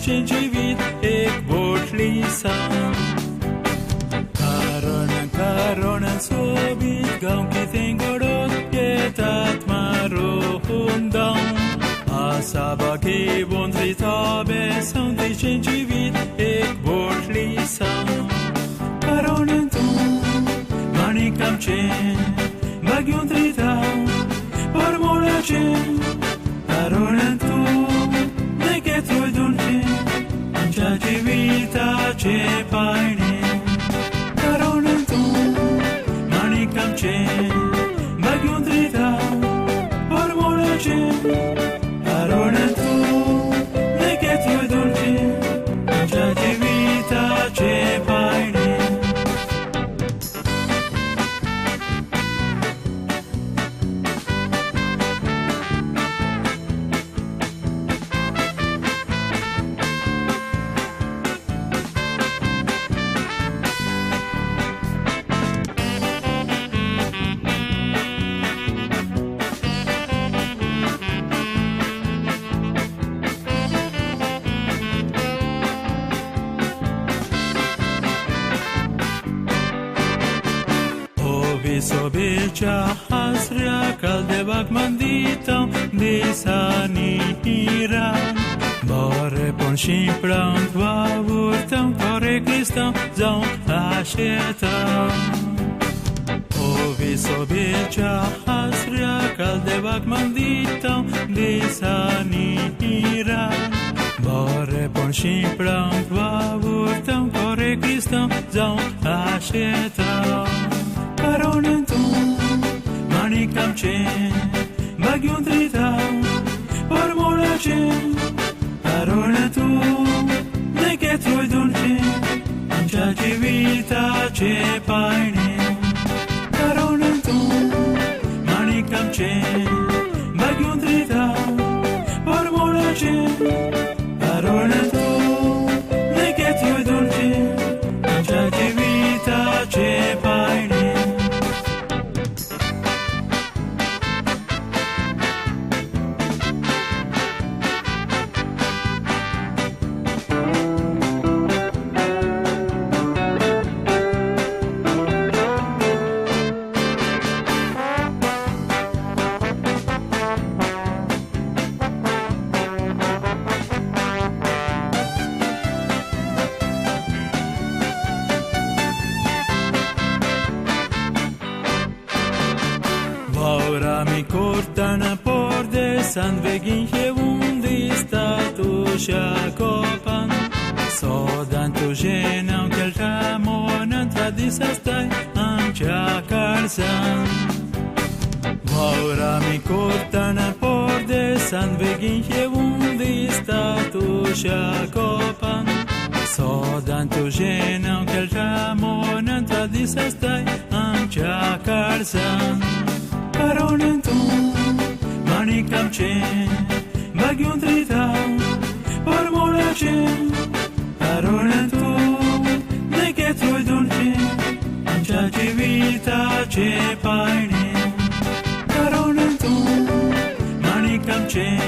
जीवित एक बोटली sam. Carona sobit gaun ki tengorot pietat marundam. Asaba ki bondrita besan जीवित एक बोटली sam. Carona tu manikam chen bagyun trita ormola chen. Carona tu neke tu dulce ancha jivita che paine. Carona tu manikam chen bagyun trita ormola chen. Carona tu neke tu dulce ancha jivita che paine. Sobecha hasria caldebak manditam disanira. Bare pon shimprant vavurtam kore kristam zau ashetam. Ovi sobecha hasria caldebak manditam disanira. Bare pon shimprant vavurtam kore kristam zau ashetam. Carona tu manikam chen bagyun trita ormola chen. Carona tu neke tu dulce ancha jivita che paine. Carona tu manikam chen bagyun trita ormola chen. Carona tu neke tu dulce ancha jivita che paine. San vegin hevundi statu shakopan. Sodan tu genam kel tamonan tradisastai ancha kalsan. Vaura mi cortana por de san vegin hevundi statu shakopan. Sodan tu genam kel tamonan tradisastai ancha kalsan. Carona tu manikam chen bagyun trita ormola chen. Carona tu neke tu dulce ancha jivita che paine. Carona tu manikam chen